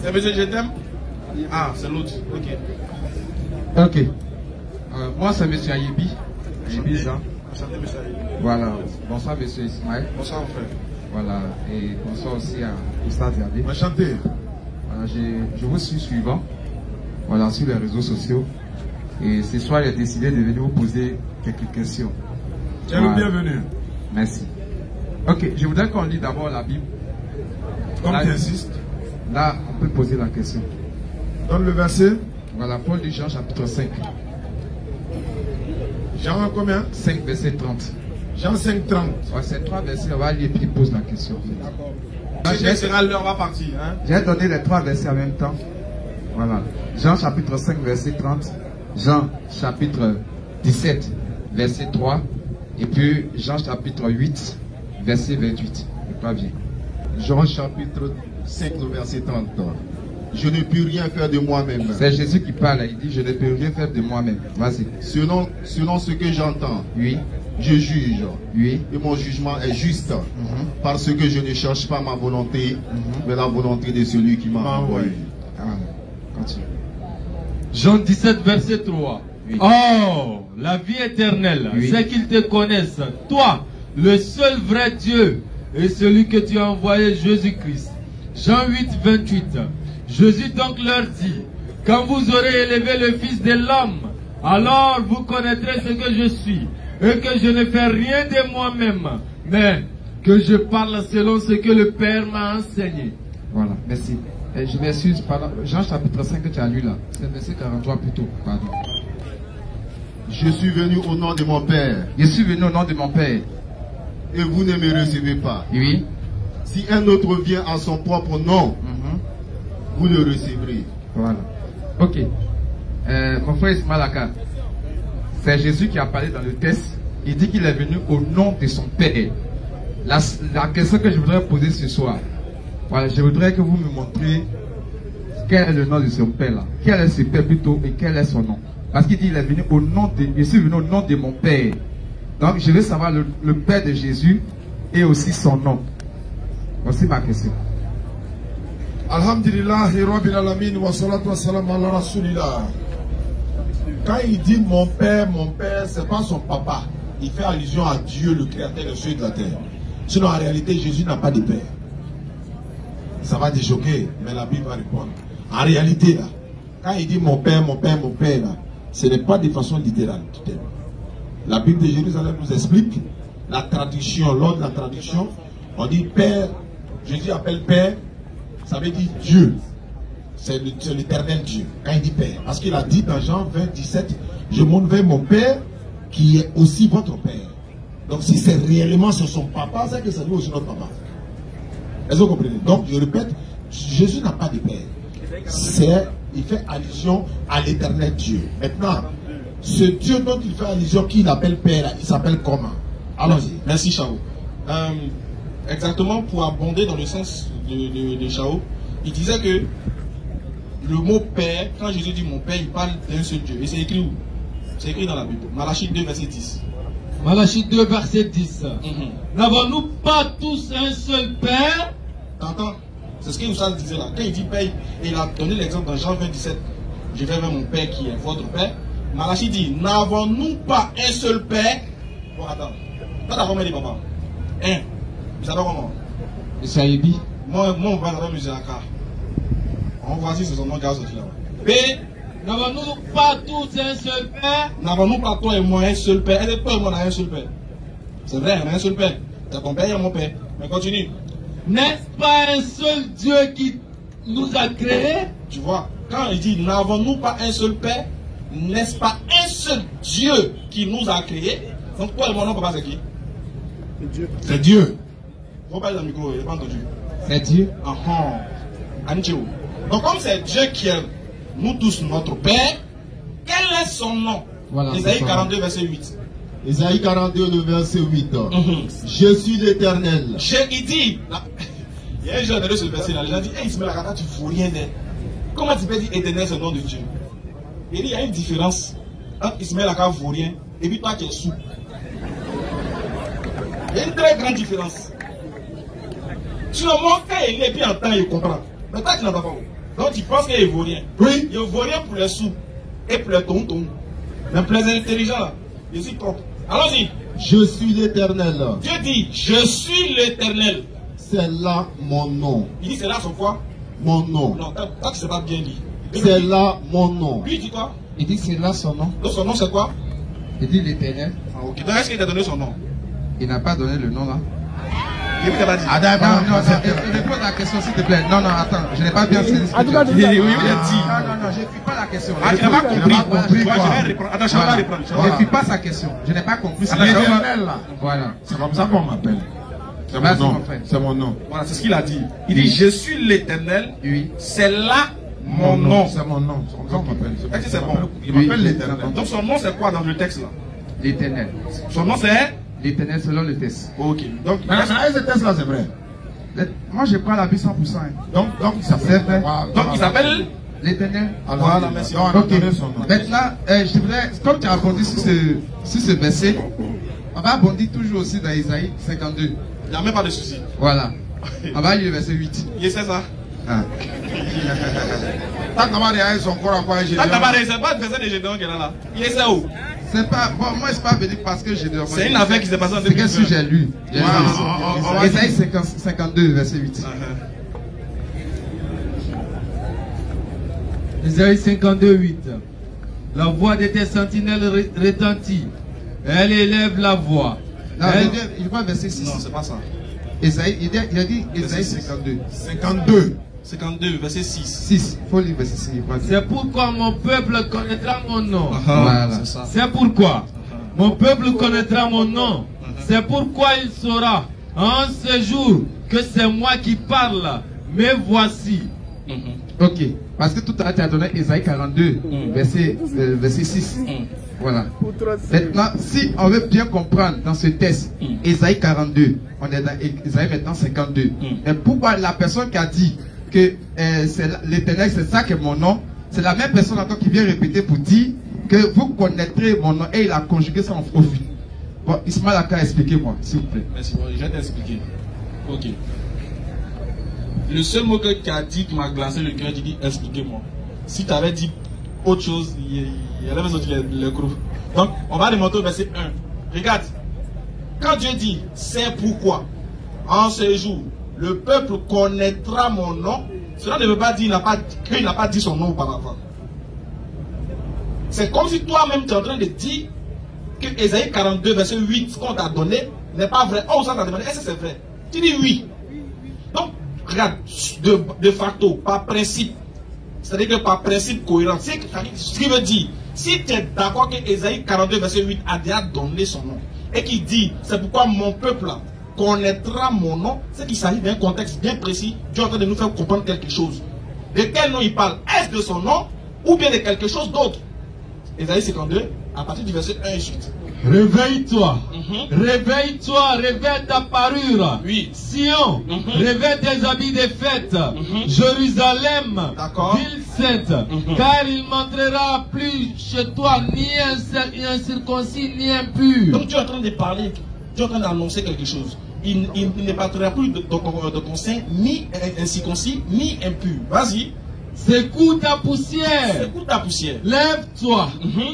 C'est monsieur je t'aime? Ah, c'est l'autre. Ok. Ok. Moi, c'est monsieur Ayebi. Ayebi Jean. Enchanté, monsieur Ayebi. Voilà. Bonsoir, monsieur Ismaël. Bonsoir, mon frère. Voilà. Et bonsoir aussi à Oustaz Yadé. Enchanté. Voilà, je vous suis suivant. Voilà, sur les réseaux sociaux. Et ce soir, j'ai décidé de venir vous poser quelques questions. Tu es le bienvenu. Merci. Ok, je voudrais qu'on lit d'abord la Bible. Comme tu insistes. Là, on peut poser la question. Donne le verset. Voilà, Paul de Jean, chapitre 5. Jean combien? 5, verset 30. Jean 5, 30. Ouais, c'est 3 versets, on va lire et puis pose la question. D'accord. Si sera l'heure, on va partir. Hein? J'ai donné les 3 versets en même temps. Voilà. Jean chapitre 5, verset 30. Jean chapitre 17, verset 3. Et puis Jean chapitre 8, verset 28. C'est pas bien. Jean chapitre 5, verset 30. Je ne puis rien faire de moi-même. C'est Jésus qui parle. Il dit, je ne peux rien faire de moi-même. Vas-y. Selon ce que j'entends, oui, je juge. Oui. Et mon jugement est juste. Parce que je ne cherche pas ma volonté, mais la volonté de celui qui m'a envoyé. Continue. Jean 17, verset 3. Oui. Oh, la vie éternelle, oui, c'est qu'ils te connaissent, toi, le seul vrai Dieu, et celui que tu as envoyé, Jésus-Christ. Jean 8, 28. Jésus donc leur dit, quand vous aurez élevé le Fils de l'homme, alors vous connaîtrez ce que je suis, et que je ne fais rien de moi-même, mais que je parle selon ce que le Père m'a enseigné. Voilà, merci. Et je m'excuse, pardon. Jean chapitre 5 que tu as lu là, c'est verset 43 plutôt, pardon. Je suis venu au nom de mon Père. Je suis venu au nom de mon Père. Et vous ne me recevez pas. Oui. Si un autre vient en son propre nom, vous le recevrez. Voilà. Ok. Mon frère Ismaël, c'est Jésus qui a parlé dans le texte. Il dit qu'il est venu au nom de son Père. La question que je voudrais poser ce soir, voilà, je voudrais que vous me montriez quel est le nom de son Père là. Quel est ce Père plutôt et quel est son nom. Parce qu'il dit il est venu au nom de, je suis venu au nom de mon Père. Donc je veux savoir le Père de Jésus et aussi son nom. Voici ma question. Alhamdulillah, Rabbil Alamin, wa salatu wa salam ala Rasulillah. Quand il dit mon père, c'est pas son papa. Il fait allusion à Dieu, le créateur des cieux et de la terre. Sinon, en réalité, Jésus n'a pas de père. Ça va te choquer, mais la Bible va répondre. En réalité, là, quand il dit mon père, là, ce n'est pas de façon littérale. La Bible de Jérusalem nous explique la traduction. Lors de la traduction, on dit père. Jésus appelle père, ça veut dire Dieu. C'est l'éternel Dieu. Quand il dit père. Parce qu'il a dit dans Jean 20, 17, je monte vers mon père qui est aussi votre père. Donc si c'est réellement sur son papa, c'est que c'est lui aussi notre papa. Est-ce que vous comprenez? Donc je répète, Jésus n'a pas de père. Il fait allusion à l'éternel Dieu. Maintenant, ce Dieu dont il fait allusion, qu'il appelle père, il s'appelle comment? Allons-y. Merci Chao. Exactement, pour abonder dans le sens de Chao, il disait que le mot père, quand Jésus dit mon père, il parle d'un seul Dieu. Et c'est écrit où? C'est écrit dans la Bible. Malachie 2, verset 10. Malachie 2, verset 10. N'avons-nous pas tous un seul père? T'entends? C'est ce que Oussal disait là. Quand il dit père, il a donné l'exemple dans Jean 27. Je vais vers mon père qui est votre père. Malachie dit, n'avons-nous pas un seul père? Bon, attends. T'as d'abord dit papa. Un. Vous savez comment? Monsieur Ayebi. Moi, on va dans le musée Aka. On voit si c'est son nom qui a sorti là. B. N'avons-nous pas tous un seul père? N'avons-nous pas toi et moi un seul père? Et toi et moi on a un seul père. C'est vrai, on a un seul père. C'est ton père et mon père. Mais continue. N'est-ce pas un seul Dieu qui nous a créés? Tu vois, quand il dit n'avons-nous pas un seul père, n'est-ce pas un seul Dieu qui nous a créés? Donc toi et moi, non, papa, c'est qui? C'est Dieu. Faut parler dans le micro, il n'est pas entendu. C'est Dieu. Donc comme c'est Dieu qui est nous tous notre Père, quel est son nom? Voilà, Ésaïe 42, verset 8. Ésaïe 42, le verset 8. Je suis l'Éternel. Il dit, il y a un jour sur le verset là, les gens disent, hey, Ismaël Akata, tu ne fous rien d'elle. Comment tu peux dire Éternel, c'est le nom de Dieu? Il dit, il y a une différence entre Ismaël Akata vaut rien et puis toi qui es sous. Il y a une très grande différence. Tu le montres quand il est puis en temps, il comprend. Mais toi, tu n'entends pas. Donc tu penses qu'il est vaurien. Oui. Il est vaurien pour les sous et pour les tontons. Mais pour les intelligents, là, il est propre. Allons-y. Je suis l'Éternel. Dieu dit, je suis l'Éternel. C'est là mon nom. Il dit, c'est là son quoi? Mon nom. Non, toi tu ne sais pas bien dit. C'est là mon nom. Lui, il dit quoi? Il dit c'est là son nom. Donc son nom, c'est quoi? Il dit l'Éternel. Ah, ok. Donc est-ce qu'il t'a donné son nom? Il n'a pas donné le nom là. Il t'a pas dit. Non, réponds à la question s'il te plaît. Non, attends, je n'ai pas bien saisi ce que tu as dit. Oui, il a dit. Non, je ne suis pas la question. Ah, tu n'as pas compris. Voilà, Moi, je vais répondre. Attends, je vais pas répondre. Je ne suis pas sa question. Je n'ai pas compris. Voilà. C'est comme ça qu'on m'appelle. C'est mon Vas-y, nom. mon frère. C'est mon nom. Voilà, c'est ce qu'il a dit. Il dit, je suis l'Éternel. Oui. C'est là mon nom. C'est mon nom. C'est comme ça qu'on m'appelle. Est-ce que c'est bon? Il m'appelle l'Éternel. Donc son nom, c'est quoi dans le texte là? L'Éternel. Son nom, c'est? L'éternel selon le test. Ok. Donc, Ce test-là, c'est vrai. Moi, je prends la Bible 100%. Hein. Donc, Ça c'est vrai. donc il s'appelle? L'éternel. Voilà, merci. Donc, on a donné son nom. Maintenant, je voudrais, comme tu as rebondi sur ce verset, on va rebondir toujours aussi dans Isaïe 52. Il n'y a même pas de souci. Voilà. On va lire le verset 8. Il sait ça. Ah. Tant qu'on va regarder son corps à quoi j'ai Là, c'est pas le verset de Gédéon qui est là. Il sait où? C'est pas, bon, moi, c'est pas venu parce que j'ai demandé. C'est une affaire qui s'est passée en C'est qu'est-ce que j'ai lu? Wow. Isaïe 52, verset 8. Isaïe 52, 8. La voix de tes sentinelles retentit. Elle élève la voix. Non, je crois verset 6. Non, c'est pas ça. Isaïe, il a dit Isaïe 52. 52. 52, verset 6. 6. Il faut lire verset 6. C'est pourquoi mon peuple connaîtra mon nom. Voilà. C'est ça. C'est pourquoi mon peuple connaîtra mon nom. C'est pourquoi il saura en ce jour que c'est moi qui parle. Mais voici. Ok. Parce que tout à l'heure, tu as donné Isaïe 42, verset 6. Voilà. Maintenant, si on veut bien comprendre dans ce texte, Isaïe 42, on est dans Isaïe maintenant 52. Et pourquoi la personne qui a dit que l'Éternel, c'est ça que mon nom, c'est la même personne encore qui vient répéter pour dire que vous connaîtrez mon nom, et il a conjugué ça en profit. Bon, Ismaël Aka, expliquez-moi, s'il vous plaît. Merci, je vais t'expliquer. Ok. Le seul mot que tu as dit qui m'a glacé le cœur, tu dis expliquez-moi. Si tu avais dit autre chose, il y a les groupes. Donc, on va remonter au verset 1. Regarde. Quand Dieu dit c'est pourquoi, en ce jour, le peuple connaîtra mon nom, cela ne veut pas dire qu'il n'a pas dit son nom auparavant. C'est comme si toi-même tu es en train de dire que Isaïe 42, verset 8, ce qu'on t'a donné, n'est pas vrai. Oh, ça t'a demandé, est-ce que c'est vrai? Tu dis oui. Donc, regarde, de facto, par principe, c'est-à-dire que par principe cohérent, ce qui veut dire, si tu es d'accord que Isaïe 42, verset 8 a déjà donné son nom, et qu'il dit, c'est pourquoi mon peuple connaîtra mon nom, c'est qu'il s'agit d'un contexte bien précis, Dieu est en train de nous faire comprendre quelque chose. De quel nom il parle? Est-ce de son nom, ou bien de quelque chose d'autre? Isaïe 52, à partir du verset 1 et suite. Réveille-toi, réveille-toi, réveille ta parure. Oui. Sion, réveille tes habits de fête. Jérusalem, ville sainte, car il n'entrera plus chez toi ni un circoncis ni impur. Donc Dieu est en train de parler, Dieu est en train d'annoncer quelque chose. Il ne partira plus de ton sein ni incirconcis ni impur. Vas-y. Secoue ta poussière. Secoue ta poussière. Lève-toi.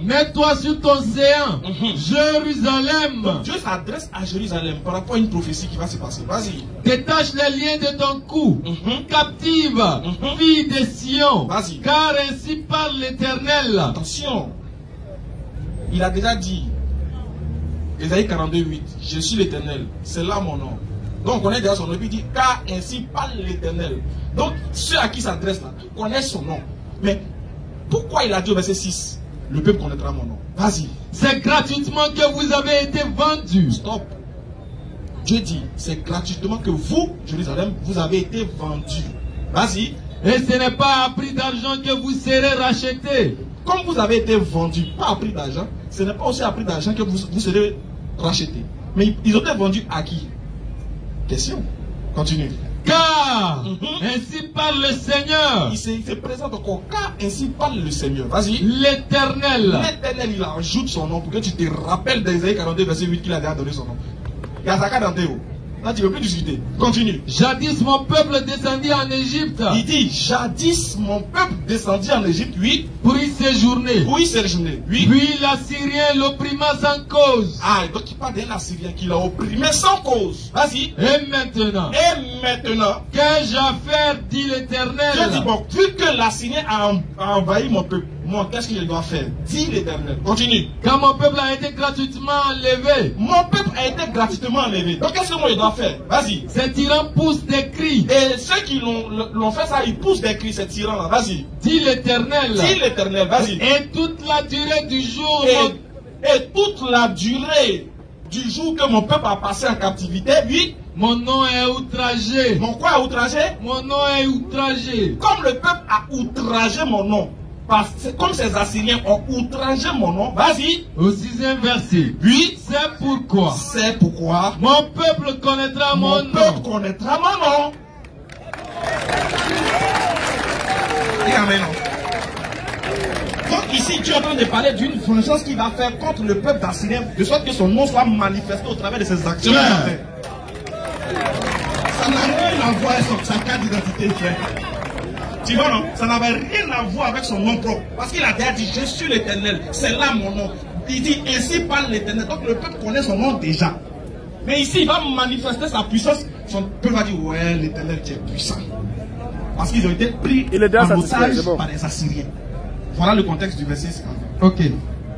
Mets-toi sur ton séant. Jérusalem. Donc Dieu s'adresse à Jérusalem par rapport à une prophétie qui va se passer. Vas-y. Détache les liens de ton cou. Captive. Fille de Sion. Vas-y. Car ainsi parle l'Éternel. Attention. Il a déjà dit. Isaïe 42, 8. Je suis l'Éternel. C'est là mon nom. Donc on connaît déjà son nom. Il dit, car ainsi parle l'Éternel. Donc ceux à qui s'adresse là, connaissent son nom. Mais pourquoi il a dit au verset 6, le peuple connaîtra mon nom? Vas-y. C'est gratuitement que vous avez été vendus. Stop. Dieu dit, c'est gratuitement que vous, Jérusalem, vous avez été vendus. Vas-y. Et ce n'est pas à prix d'argent que vous serez rachetés. Comme vous avez été vendus, pas à prix d'argent, ce n'est pas aussi à prix d'argent que vous serez rachetés. Mais ils ont été vendus à qui? Question. Continue. Car ainsi parle le Seigneur. Il se présente encore. Car ainsi parle le Seigneur. Vas-y. L'Éternel. L'Éternel, il ajoute son nom pour que tu te rappelles d'Isaïe 42, verset 8 qu'il a déjà donné son nom. Il y a Zaka dans Théo. Là, tu ne veux plus discuter. Continue. Jadis mon peuple descendit en Égypte. Il dit, jadis mon peuple descendit en Égypte, oui. Pour y séjourner. Oui, séjourner, oui. Puis l'Assyrien l'opprima sans cause. Ah, donc il parle d'un Assyrien qui l'a opprimé sans cause. Vas-y. Et maintenant, qu'ai-je à faire, dit l'Éternel? Je dis, bon, vu que l'Assyrien a envahi mon peuple, moi, qu'est-ce que je dois faire? Dit l'Éternel. Continue. Quand mon peuple a été gratuitement enlevé. Mon peuple a été gratuitement enlevé. Donc qu'est-ce que moi je dois faire? Vas-y. Ces tyrans poussent des cris. Et ceux qui l'ont fait ça, ils poussent des cris, ces tyrans-là. Vas-y. Dit l'Éternel. Dit l'Éternel, vas-y. Et toute la durée du jour. Et toute la durée du jour que mon peuple a passé en captivité, oui. Mon nom est outragé. Mon quoi est outragé? Mon nom est outragé. Comme le peuple a outragé mon nom. Comme ces Assyriens ont outragé mon nom, vas-y. Au 6e verset. Oui. C'est pourquoi. C'est pourquoi. Mon peuple connaîtra mon nom. Mon peuple connaîtra mon nom. Amen. Donc ici, tu es en train de parler d'une vengeance qu'il va faire contre le peuple d'Assyrien, de sorte que son nom soit manifesté au travers de ses actions. Ouais. Ça n'a rien à voir avec sa carte d'identité, frère. Tu vois, non? Ça n'avait rien à voir avec son nom propre. Parce qu'il a déjà dit, je suis l'Éternel. C'est là mon nom. Il dit, ainsi parle l'Éternel. Donc le peuple connaît son nom déjà. Mais ici, il va manifester sa puissance. Son peuple va dire, ouais, l'Éternel, tu es puissant. Parce qu'ils ont été pris en otage par les Assyriens. Voilà le contexte du verset 50. Ok.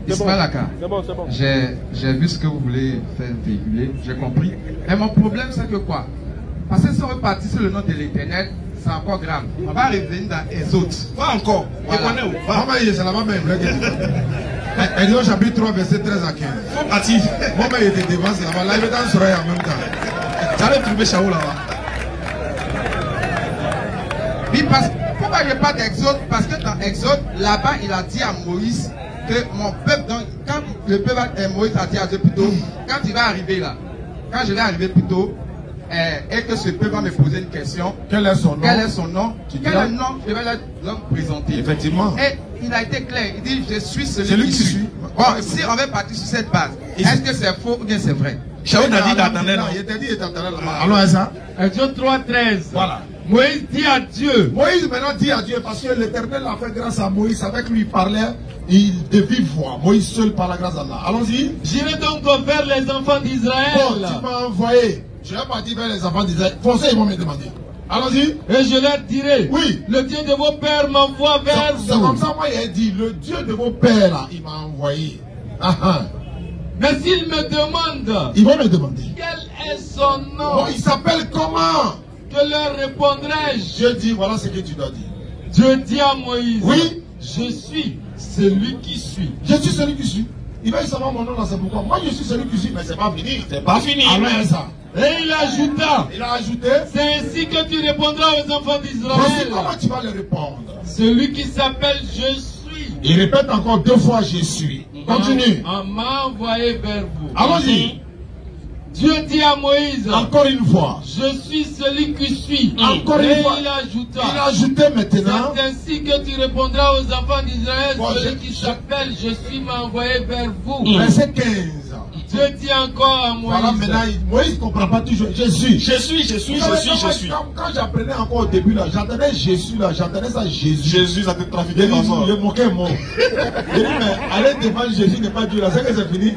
Ismaël Aka, j'ai vu ce que vous voulez faire véhiculer, j'ai compris. Mais mon problème, c'est que quoi? Parce que si on repartit sur le nom de l'Éternel, c'est encore grave. On va revenir dans Exode. Pas encore. Voilà. C'est la même. Exode chapitre 3, verset 13 à 15. Faut partir. Moi, il était devant là-bas. Là, il est dans Soraya en même temps. Tu allais trouver Shaou là-bas. Oui, pourquoi je parle d'Exode? Parce que dans Exode, là-bas, il a dit à Moïse que mon peuple, donc, quand le peuple, Moïse a dit à Dieu plutôt, quand il va arriver là, quand je vais arriver plutôt, et que ce peuple va me poser une question. Quel est son nom? Quel est son nom? Quel est le nom? Je vais leur présenter. Effectivement. Et il a été clair. Il dit, je suis celui qui suis. Bon, si on va partir sur cette base, est-ce que c'est faux ou bien c'est vrai? Shaou a dit d'Atanel. Il était dit d'Atanel là-bas. Alors, ça? Exode 3:13. Voilà. Moïse dit à Dieu. Moïse maintenant dit à Dieu parce que l'Éternel a fait grâce à Moïse. Avec lui il parlait de vive voix. Moïse seul par la grâce d'Allah. Allons-y. J'irai donc vers les enfants d'Israël. Bon, tu m'as envoyé. Je vais partir vers les enfants d'Israël. Foncez, ils vont me demander. Allons-y. Et je leur dirai. Oui. Le Dieu de vos pères m'envoie vers vous. C'est comme ça, moi, il a dit, le Dieu de vos pères, là, il m'a envoyé. Mais s'ils me demandent. Ils vont me demander. Quel est son nom? Bon, il s'appelle comment? Que leur répondrai-je? Je dis, voilà ce que tu dois dire. Dieu dit à Moïse. Oui. Je suis celui qui suis. Je suis celui qui suis. Il va y savoir mon nom là, c'est pourquoi. Moi, je suis celui qui suis, mais c'est pas fini. C'est pas fini. Alors, ça. Et il ajouta. Il a ajouté. C'est ainsi que tu répondras aux enfants d'Israël. Voici comment tu vas le répondre. Celui qui s'appelle Je suis. Il répète encore 2 fois Je suis. Continue. On m'a envoyé vers vous. Allons-y. Dieu dit à Moïse. Encore une fois. Je suis celui qui suis. Encore une fois. Il ajouta. Il a ajouté maintenant. C'est ainsi que tu répondras aux enfants d'Israël. Bon, celui qui s'appelle Je suis m'a envoyé vers vous. Verset 15. Dieu dit encore à Moïse. Voilà, maintenant, Moïse ne comprend pas toujours. Je suis. Je suis. Quand j'apprenais encore au début, là, j'entendais Jésus, là, j'entendais ça Jésus. Jésus, ça te trafiqué dans ça. Je moquais moi. Je dis, mais aller devant Jésus n'est pas Dieu, là, c'est que c'est fini.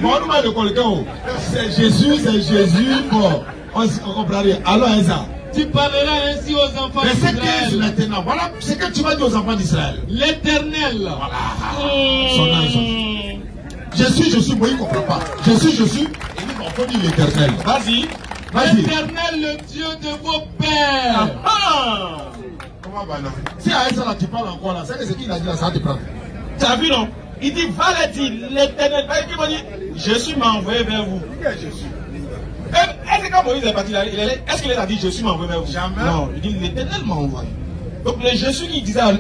Bon, on m'a dit c'est Jésus, bon, on comprend rien. Alors, ça. Tu parleras ainsi aux enfants d'Israël. Verset 15 maintenant, voilà ce que tu vas dire aux enfants d'Israël. L'Éternel. Voilà. Son nom. Je suis, moi il ne comprend pas. Je suis, il dit, bon, faut dire l'Éternel. Vas-y. L'Éternel, le Dieu de vos pères. Comment va là? Si à ça là tu parles encore là, c'est ce qu'il a dit là, ça va te prendre. Tu as vu non? Il dit, va le dire, l'Éternel. Il va dire, je suis m'a envoyé vers vous. Je suis. Est-ce que quand Moïse est parti là, est-ce qu'il a dit, je suis m'a envoyé vers vous? Jamais. Non, il dit, l'Éternel m'a envoyé. Donc le Jésus qui disait à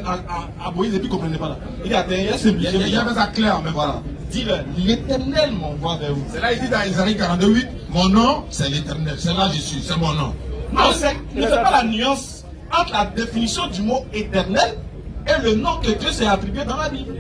Moïse et puis il ne comprenait pas là. Il dit, attends, il y avait ça clair, mais voilà. Dis-le, l'Éternel m'envoie vers vous. C'est là, il dit dans Isaïe 42:8, mon nom, c'est l'Éternel. C'est là je suis, c'est mon nom. Non, ne fais pas la nuance entre la définition du mot éternel et le nom que Dieu s'est attribué dans la Bible.